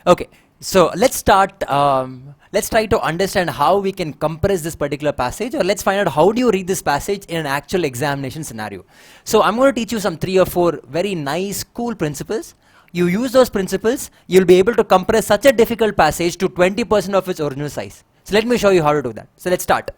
Okay, so let's start. Let's try to understand how we can compress this particular passage, or let's find out how do you read this passage in an actual examination scenario. So I'm going to teach you some 3 or 4 very nice, cool principles. You use those principles, you'll be able to compress such a difficult passage to 20% of its original size. So let me show you how to do that. So let's start.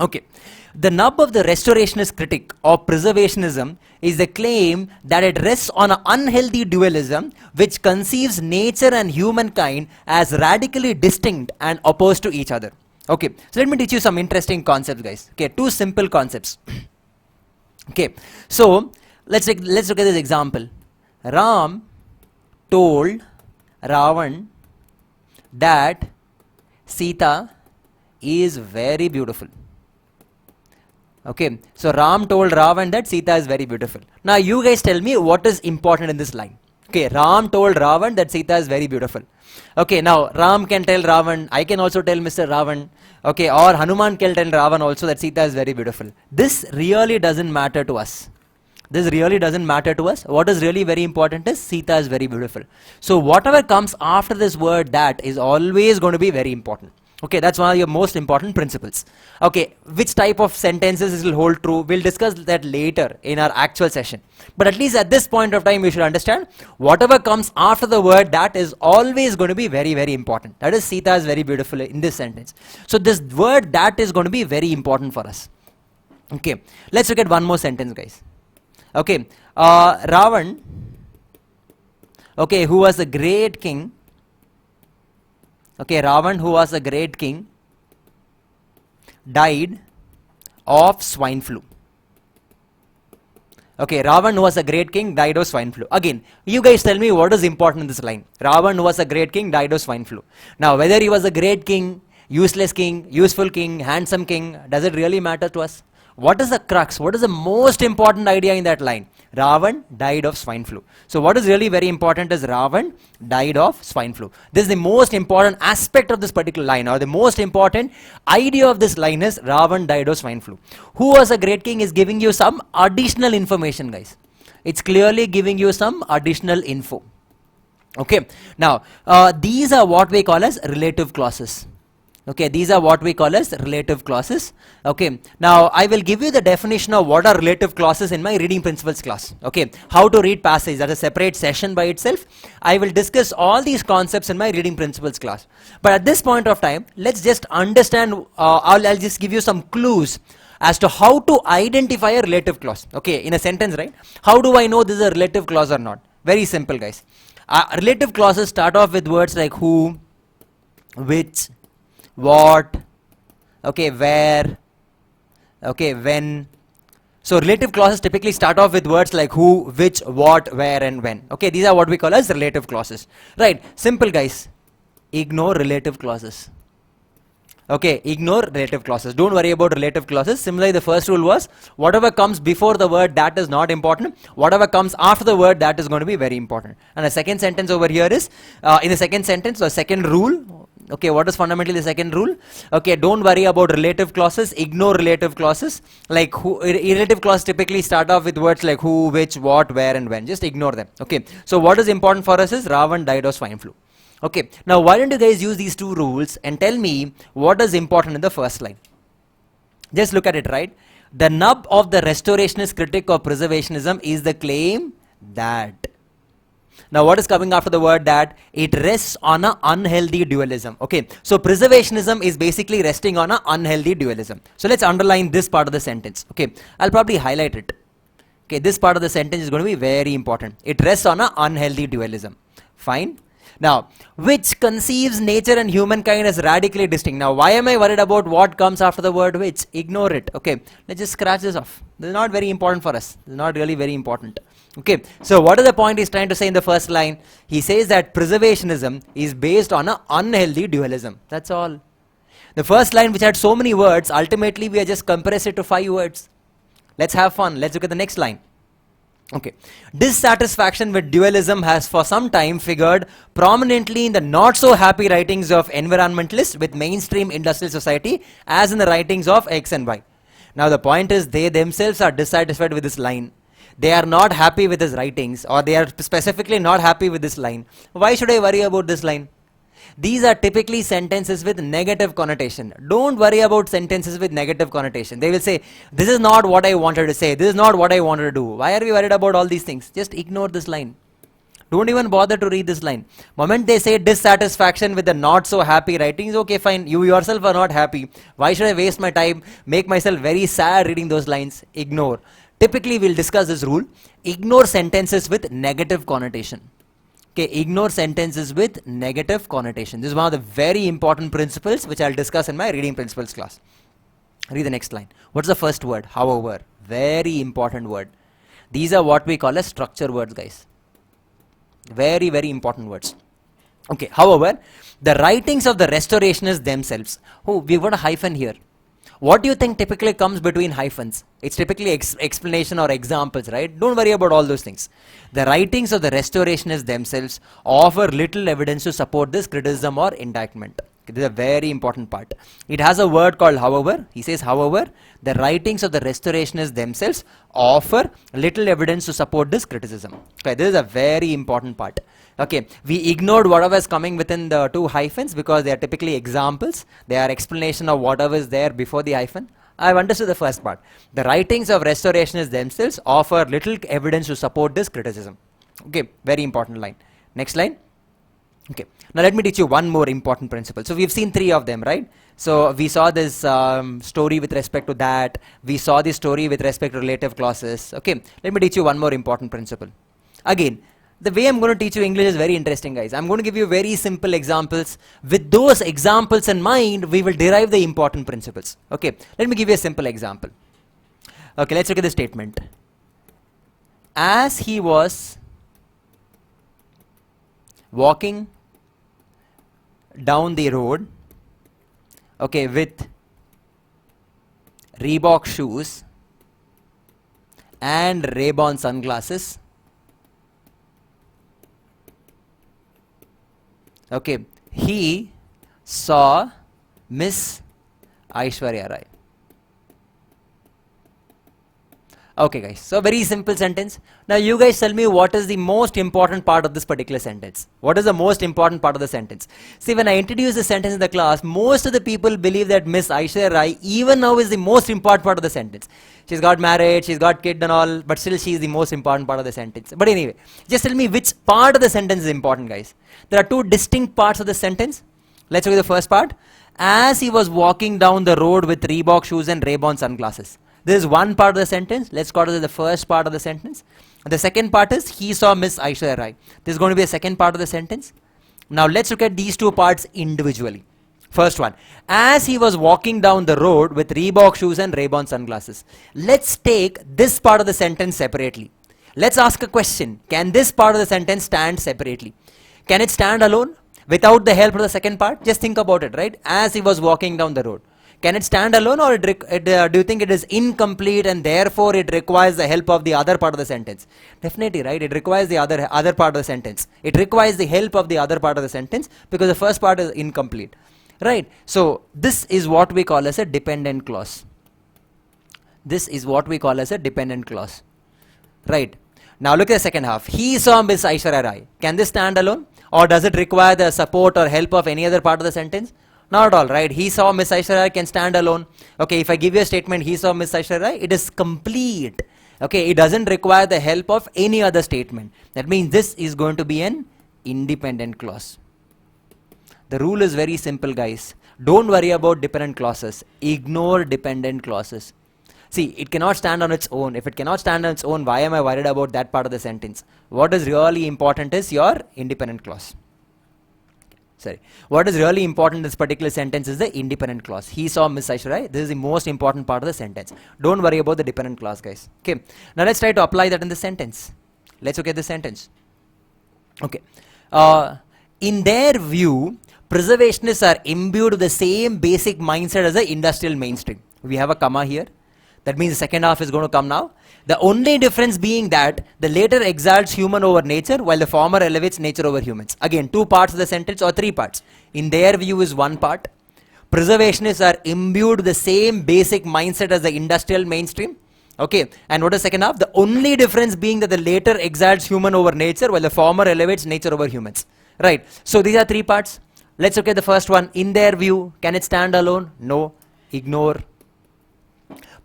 Okay, the nub of the restorationist critic or preservationism is the claim that it rests on an unhealthy dualism which conceives nature and humankind as radically distinct and opposed to each other. Okay, so let me teach you some interesting concepts, guys. Okay, 2 simple concepts. Okay, so let's look at this example. Ram told Ravan that Sita is very beautiful. Okay, so Ram told Ravan that Sita is very beautiful. Now you guys tell me what is important in this line. Okay, Ram told Ravan that Sita is very beautiful. Okay, now Ram can tell Ravan, I can also tell Mr. Ravan, okay, or Hanuman can tell Ravan also that Sita is very beautiful. This really doesn't matter to us. This really doesn't matter to us. What is really very important is Sita is very beautiful. So whatever comes after this word that is always going to be very important. Okay, that's one of your most important principles. Okay, which type of sentences this will hold true, we'll discuss that later in our actual session. But at least at this point of time, you should understand whatever comes after the word that is always going to be very, very important. That is, Sita is very beautiful in this sentence. So this word that is going to be very important for us. Okay, let's look at one more sentence, guys. Okay, Ravan, okay, who was a great king. Okay, Ravan, who was a great king, died of swine flu. Okay, Ravan, who was a great king, died of swine flu. Again, you guys tell me what is important in this line. Ravan, who was a great king, died of swine flu. Now, whether he was a great king, useless king, useful king, handsome king, does it really matter to us? What is the crux? What is the most important idea in that line? Ravan died of swine flu. So what is really very important is Ravan died of swine flu. This is the most important aspect of this particular line, or the most important idea of this line is Ravan died of swine flu. Who was a great king is giving you some additional information, guys. It's clearly giving you some additional info. Okay. Now, these are what we call as relative clauses. Okay, these are what we call as relative clauses. Okay, now I will give you the definition of what are relative clauses in my reading principles class. Okay, how to read passage, that's a separate session by itself. I will discuss all these concepts in my reading principles class. But at this point of time, let's just understand, I'll just give you some clues as to how to identify a relative clause. Okay, in a sentence, right? How do I know this is a relative clause or not? Very simple, guys. Relative clauses start off with words like who, which, what, okay, where, okay, when. So relative clauses typically start off with words like who, which, what, where, and when. Okay, these are what we call as relative clauses. Right, simple, guys. Ignore relative clauses. Okay, ignore relative clauses. Don't worry about relative clauses. Similarly, the first rule was whatever comes before the word that is not important. Whatever comes after the word that is going to be very important. And the second sentence over here is, in the second sentence, or second rule, okay, what is fundamentally the second rule? Okay, don't worry about relative clauses. Ignore relative clauses. Like relative clauses typically start off with words like who, which, what, where, and when. Just ignore them. Okay, so what is important for us is Ravan died of swine flu. Okay, now why don't you guys use these 2 rules and tell me what is important in the first line. Just look at it, right? The nub of the restorationist critic of preservationism is the claim that. Now what is coming after the word that? It rests on an unhealthy dualism. Okay, so preservationism is basically resting on an unhealthy dualism. So let's underline this part of the sentence. Okay, I'll probably highlight it. Okay, this part of the sentence is going to be very important. It rests on an unhealthy dualism. Fine. Now, which conceives nature and humankind as radically distinct. Now, why am I worried about what comes after the word which? Ignore it. Okay, let's just scratch this off. This is not very important for us. This is not really very important. Okay, so what is the point he's trying to say in the first line? He says that preservationism is based on an unhealthy dualism. That's all. The first line, which had so many words, ultimately we are just compressed it to 5 words. Let's have fun. Let's look at the next line. Okay, dissatisfaction with dualism has for some time figured prominently in the not so happy writings of environmentalists with mainstream industrial society as in the writings of X and Y. Now the point is they themselves are dissatisfied with this line. they are not happy with his writings, or they are specifically not happy with this line, why should I worry about this line? These are typically sentences with negative connotation. Don't worry about sentences with negative connotation. They will say, this is not what I wanted to say, this is not what I wanted to do. Why are we worried about all these things? Just ignore this line. Don't even bother to read this line. Moment they say dissatisfaction with the not so happy writings, okay fine, you yourself are not happy. Why should I waste my time, make myself very sad reading those lines? Ignore. Typically we'll discuss this rule. Ignore sentences with negative connotation. Okay, ignore sentences with negative connotation. This is one of the very important principles which I'll discuss in my reading principles class. Read the next line. What's the first word? However. Very important word. These are what we call as structure words, guys. Very, very important words. Okay, however, the writings of the restorationists themselves. Oh, we've got a hyphen here. What do you think typically comes between hyphens? It's typically explanation or examples, right? Don't worry about all those things. The writings of the restorationists themselves offer little evidence to support this criticism or indictment. This is a very important part. It has a word called however. He says, however, the writings of the restorationists themselves offer little evidence to support this criticism. Okay, this is a very important part. Okay, we ignored whatever is coming within the two hyphens because they are typically examples. They are explanation of whatever is there before the hyphen. I've understood the first part. The writings of restorationists themselves offer little evidence to support this criticism. Okay, very important line. Next line. Okay, now let me teach you one more important principle. So we've seen three of them, right? So we saw this story with respect to that. We saw this story with respect to relative clauses. Okay, let me teach you one more important principle. Again, the way I'm going to teach you English is very interesting, guys. I'm going to give you very simple examples. With those examples in mind, we will derive the important principles. Okay, let me give you a simple example. Okay, let's look at the statement. As he was walking down the road, okay, with Reebok shoes and Ray-Ban sunglasses, okay, he saw Miss Aishwarya Rai. Okay, guys, so very simple sentence. Now you guys tell me what is the most important part of this particular sentence. What is the most important part of the sentence? See, when I introduce the sentence in the class, most of the people believe that Miss Aishwarya Rai even now is the most important part of the sentence. She's got married, she's got kid and all, but still she is the most important part of the sentence. But anyway, just tell me which part of the sentence is important, guys. There are two distinct parts of the sentence. Let's look at the first part. As he was walking down the road with Reebok shoes and Ray-Ban sunglasses. This is one part of the sentence. Let's go to the first part of the sentence. The second part is he saw Miss Aishwarya Rai. This is going to be a second part of the sentence. Now let's look at these two parts individually. First one. As he was walking down the road with Reebok shoes and Ray-Ban sunglasses. Let's take this part of the sentence separately. Let's ask a question. Can this part of the sentence stand separately? Can it stand alone without the help of the second part? Just think about it, right? As he was walking down the road. Can it stand alone, or do you think it is incomplete and therefore it requires the help of the other part of the sentence? Definitely, right? It requires the other part of the sentence. It requires the help of the other part of the sentence because the first part is incomplete, right? So this is what we call as a dependent clause. This is what we call as a dependent clause, right? Now look at the second half. He saw Miss Aishwarya Rai. Can this stand alone, or does it require the support or help of any other part of the sentence? Not at all, right? He saw Miss Aishwarya Rai can stand alone. Okay, if I give you a statement, he saw Miss Aishwarya Rai, it is complete. Okay, it doesn't require the help of any other statement. That means this is going to be an independent clause. The rule is very simple, guys. Don't worry about dependent clauses. Ignore dependent clauses. See, it cannot stand on its own. If it cannot stand on its own, why am I worried about that part of the sentence? What is really important is your independent clause. Sorry. What is really important in this particular sentence is the independent clause. He saw Miss Aishwarya Rai. This is the most important part of the sentence. Don't worry about the dependent clause, guys. Okay. Now let's try to apply that in the sentence. Let's look at the sentence. Okay. In their view, preservationists are imbued with the same basic mindset as the industrial mainstream. We have a comma here. That means the second half is going to come now. The only difference being that the later exalts human over nature while the former elevates nature over humans. Again, two parts of the sentence or three parts. In their view is one part. Preservationists are imbued with the same basic mindset as the industrial mainstream. Okay, and what is second half? The only difference being that the later exalts human over nature while the former elevates nature over humans. Right, so these are three parts. Let's look at the first one. In their view, can it stand alone? No, ignore.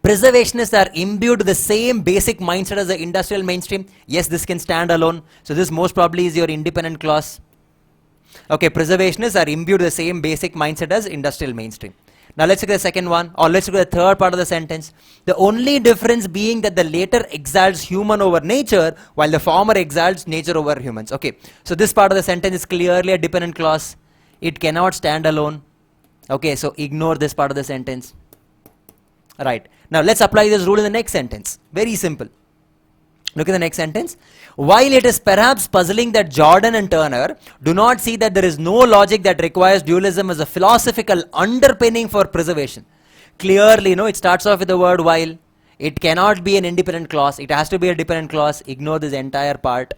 Preservationists are imbued with the same basic mindset as the industrial mainstream. Yes, this can stand alone. So this most probably is your independent clause. Okay, preservationists are imbued with the same basic mindset as industrial mainstream. Now let's look at the second one, or let's look at the third part of the sentence. The only difference being that the later exalts human over nature, while the former exalts nature over humans. Okay, so this part of the sentence is clearly a dependent clause. It cannot stand alone. Okay, so ignore this part of the sentence. Right, now let's apply this rule in the next sentence. Very simple. Look at the next sentence. While it is perhaps puzzling that Jordan and Turner do not see that there is no logic that requires dualism as a philosophical underpinning for preservation. Clearly, it starts off with the word while. It cannot be an independent clause. It has to be a dependent clause. Ignore this entire part.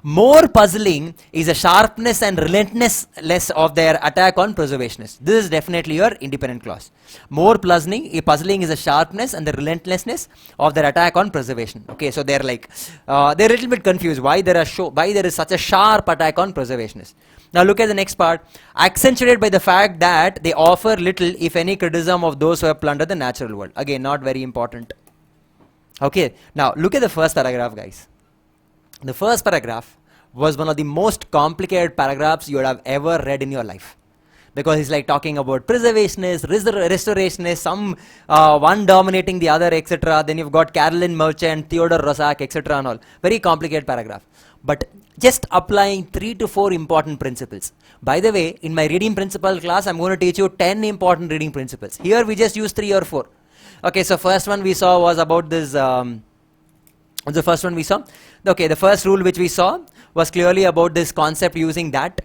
More puzzling is the sharpness and relentlessness of their attack on preservationists. This is definitely your independent clause. More puzzling is the sharpness and the relentlessness of their attack on preservation. Okay, so they're like, they're a little bit confused why there is such a sharp attack on preservationists. Now look at the next part. Accentuated by the fact that they offer little, if any, criticism of those who have plundered the natural world. Again, not very important. Okay, now look at the first paragraph, guys. The first paragraph was one of the most complicated paragraphs you would have ever read in your life, because he's like talking about preservationists, restorationists, some one dominating the other, etc. Then you've got Carolyn Merchant, Theodore Roszak, etc. and all. Very complicated paragraph. But just applying 3 to 4 important principles. By the way, in my reading principle class, I'm going to teach you 10 important reading principles. Here we just use 3 or 4. Okay, so first one we saw was about this... the first one we saw? Okay, the first rule which we saw was clearly about this concept using that.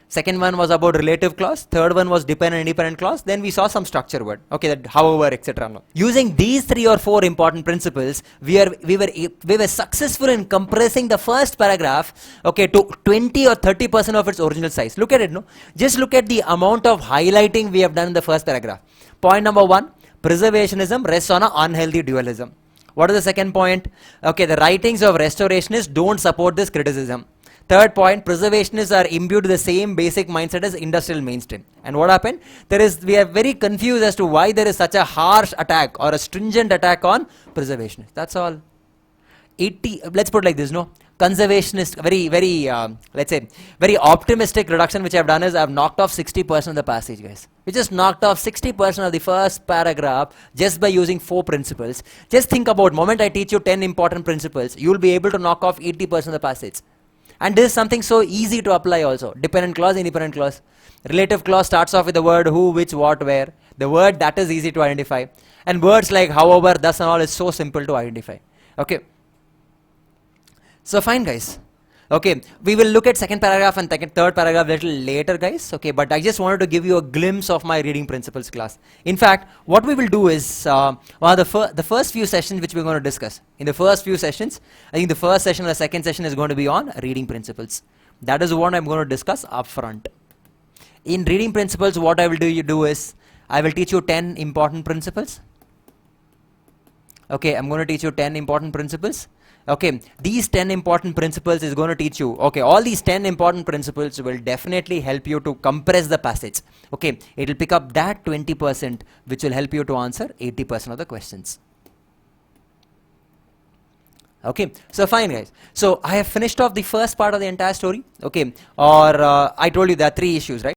Second one was about relative clause. Third one was dependent independent clause. Then we saw some structure word. Okay, that however, etc. Using these 3 or 4 important principles, we were successful in compressing the first paragraph, okay, to 20 or 30% of its original size. Look at it, no? Just look at the amount of highlighting we have done in the first paragraph. Point number 1, preservationism rests on an unhealthy dualism. What is the second point? Okay, the writings of restorationists don't support this criticism. Third point, preservationists are imbued with the same basic mindset as industrial mainstream. And what happened? We are very confused as to why there is such a harsh attack or a stringent attack on preservationists. That's all. Let's put it like this, no? Conservationist, let's say, very optimistic reduction which I have done is I have knocked off 60% of the passage, guys. We just knocked off 60% of the first paragraph just by using 4 principles. Just think about, moment I teach you 10 important principles, you will be able to knock off 80% of the passage. And this is something so easy to apply also. Dependent clause, independent clause. Relative clause starts off with the word who, which, what, where. The word that is easy to identify. And words like however, thus and all is so simple to identify. Okay. So fine, guys. Okay, we will look at second paragraph and third paragraph a little later, guys. Okay, but I just wanted to give you a glimpse of my reading principles class. In fact, what we will do is, the first few sessions which we're going to discuss. In the first few sessions, I think the first session or the second session is going to be on reading principles. That is what I'm going to discuss up front. In reading principles, what I will do is, I will teach you 10 important principles. Okay, I'm going to teach you 10 important principles. Okay, these 10 important principles is going to teach you, okay, all these 10 important principles will definitely help you to compress the passage. Okay, it will pick up that 20% which will help you to answer 80% of the questions. Okay, so fine, guys. So I have finished off the first part of the entire story. Okay, or I told you there are 3 issues, right?